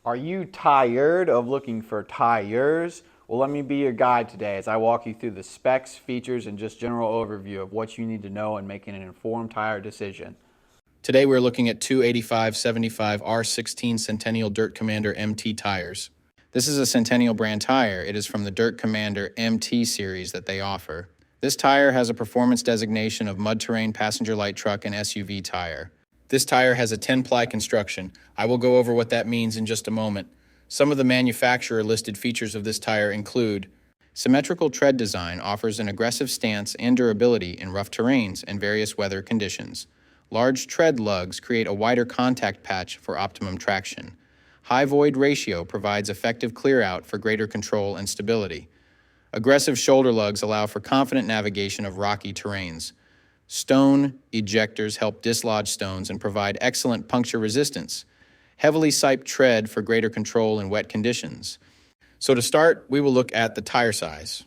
Are you tired of looking for tires? Well, let me be your guide today as I walk you through the specs, features, and just general overview of what you need to know in making an informed tire decision. Today we're looking at 285/75 R16 Centennial Dirt Commander MT tires. This is a Centennial brand tire. It is from the Dirt Commander MT series that they offer. This tire has a performance designation of mud terrain passenger light truck and SUV tire. This tire has a 10-ply construction. I will go over what that means in just a moment. Some of the manufacturer listed features of this tire include symmetrical tread design offers an aggressive stance and durability in rough terrains and various weather conditions. Large tread lugs create a wider contact patch for optimum traction. High void ratio provides effective clear-out for greater control and stability. Aggressive shoulder lugs allow for confident navigation of rocky terrains. Stone ejectors help dislodge stones and provide excellent puncture resistance. Heavily siped tread for greater control in wet conditions. So to start, we will look at the tire size.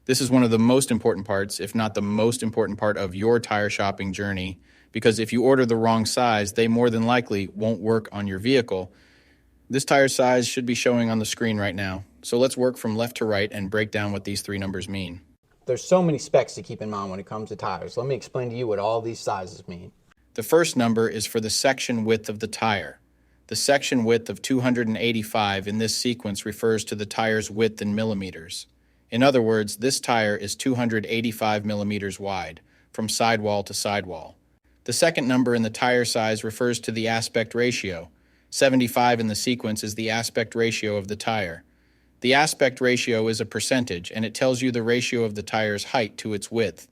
This is one of the most important parts, if not the most important part of your tire shopping journey, because if you order the wrong size, they more than likely won't work on your vehicle. This tire size should be showing on the screen right now. So let's work from left to right and break down what these three numbers mean. There's so many specs to keep in mind when it comes to tires. Let me explain to you what all these sizes mean. The first number is for the section width of the tire. The section width of 285 in this sequence refers to the tire's width in millimeters. In other words, this tire is 285 millimeters wide, from sidewall to sidewall. The second number in the tire size refers to the aspect ratio. 75 in the sequence is the aspect ratio of the tire. The aspect ratio is a percentage, and it tells you the ratio of the tire's height to its width.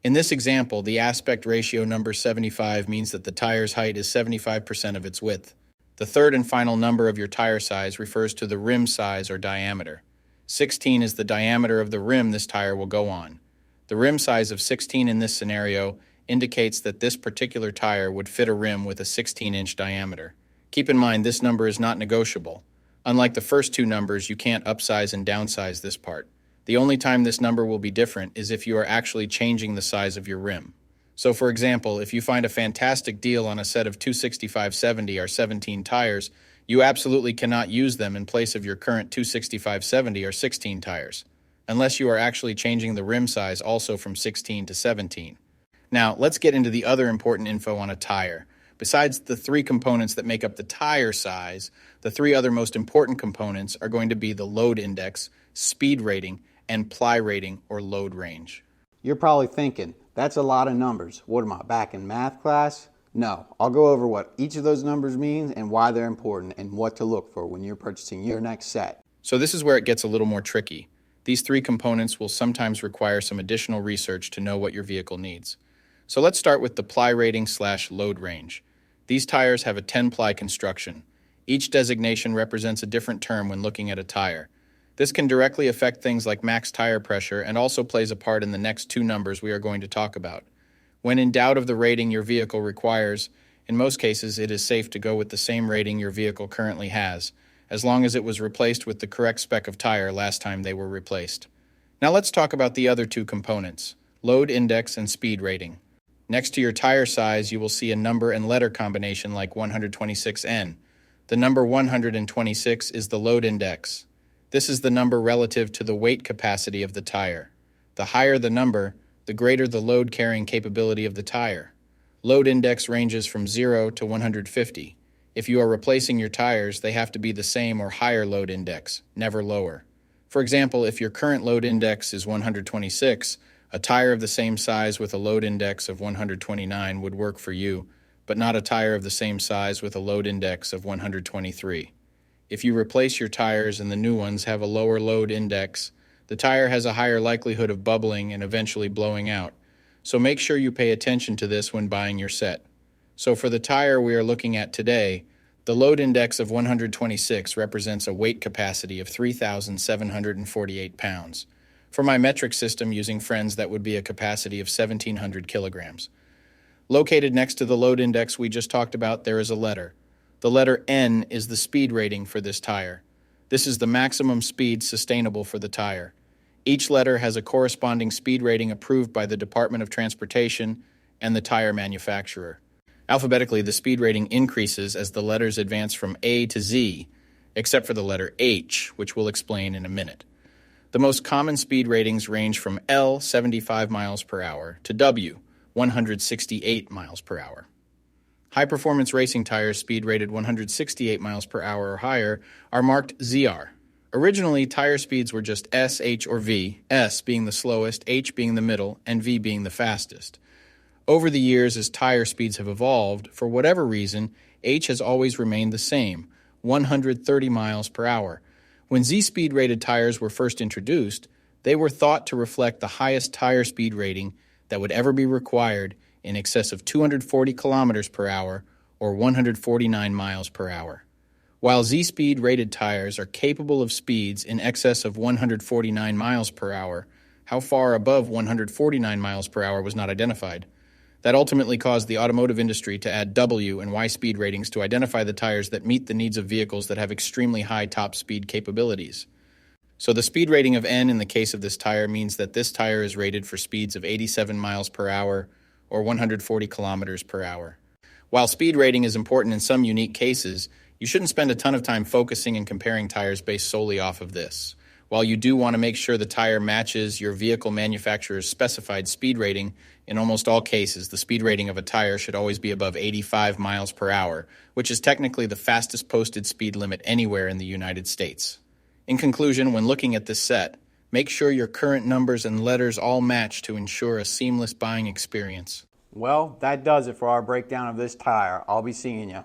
In this example, the aspect ratio number 75 means that the tire's height is 75% of its width. The third and final number of your tire size refers to the rim size or diameter. 16 is the diameter of the rim this tire will go on. The rim size of 16 in this scenario indicates that this particular tire would fit a rim with a 16-inch diameter. Keep in mind, this number is not negotiable. Unlike the first two numbers, you can't upsize and downsize this part. The only time this number will be different is if you are actually changing the size of your rim. So for example, if you find a fantastic deal on a set of 265/70 R17 tires, you absolutely cannot use them in place of your current 265/70 R16 tires, unless you are actually changing the rim size also from 16 to 17. Now, let's get into the other important info on a tire. Besides the three components that make up the tire size, the three other most important components are going to be the load index, speed rating, and ply rating or load range. You're probably thinking, that's a lot of numbers. What am I, back in math class? No, I'll go over what each of those numbers means and why they're important and what to look for when you're purchasing your next set. So this is where it gets a little more tricky. These three components will sometimes require some additional research to know what your vehicle needs. So let's start with the ply rating/load range. These tires have a 10-ply construction. Each designation represents a different term when looking at a tire. This can directly affect things like max tire pressure and also plays a part in the next two numbers we are going to talk about. When in doubt of the rating your vehicle requires, in most cases it is safe to go with the same rating your vehicle currently has, as long as it was replaced with the correct spec of tire last time they were replaced. Now let's talk about the other two components, load index and speed rating. Next to your tire size, you will see a number and letter combination like 126N. The number 126 is the load index. This is the number relative to the weight capacity of the tire. The higher the number, the greater the load carrying capability of the tire. Load index ranges from 0 to 150. If you are replacing your tires, they have to be the same or higher load index, never lower. For example, if your current load index is 126, a tire of the same size with a load index of 129 would work for you, but not a tire of the same size with a load index of 123. If you replace your tires and the new ones have a lower load index, the tire has a higher likelihood of bubbling and eventually blowing out. So make sure you pay attention to this when buying your set. So for the tire we are looking at today, the load index of 126 represents a weight capacity of 3,748 pounds. For my metric system using friends, that would be a capacity of 1,700 kilograms. Located next to the load index we just talked about, there is a letter. The letter N is the speed rating for this tire. This is the maximum speed sustainable for the tire. Each letter has a corresponding speed rating approved by the Department of Transportation and the tire manufacturer. Alphabetically, the speed rating increases as the letters advance from A to Z. except for the letter H, which we'll explain in a minute. The most common speed ratings range from L, 75 miles per hour, to W, 168 miles per hour. High-performance racing tires speed rated 168 miles per hour or higher are marked ZR. Originally, tire speeds were just S, H, or V, S being the slowest, H being the middle, and V being the fastest. Over the years, as tire speeds have evolved, for whatever reason, H has always remained the same, 130 miles per hour. When Z-speed rated tires were first introduced, they were thought to reflect the highest tire speed rating that would ever be required, in excess of 240 kilometers per hour or 149 miles per hour. While Z-speed rated tires are capable of speeds in excess of 149 miles per hour, how far above 149 miles per hour was not identified. That ultimately caused the automotive industry to add W and Y speed ratings to identify the tires that meet the needs of vehicles that have extremely high top speed capabilities. So the speed rating of N in the case of this tire means that this tire is rated for speeds of 87 miles per hour or 140 kilometers per hour. While speed rating is important in some unique cases, you shouldn't spend a ton of time focusing and comparing tires based solely off of this. While you do want to make sure the tire matches your vehicle manufacturer's specified speed rating, in almost all cases, the speed rating of a tire should always be above 85 miles per hour, which is technically the fastest posted speed limit anywhere in the United States. In conclusion, when looking at this set, make sure your current numbers and letters all match to ensure a seamless buying experience. Well, that does it for our breakdown of this tire. I'll be seeing you.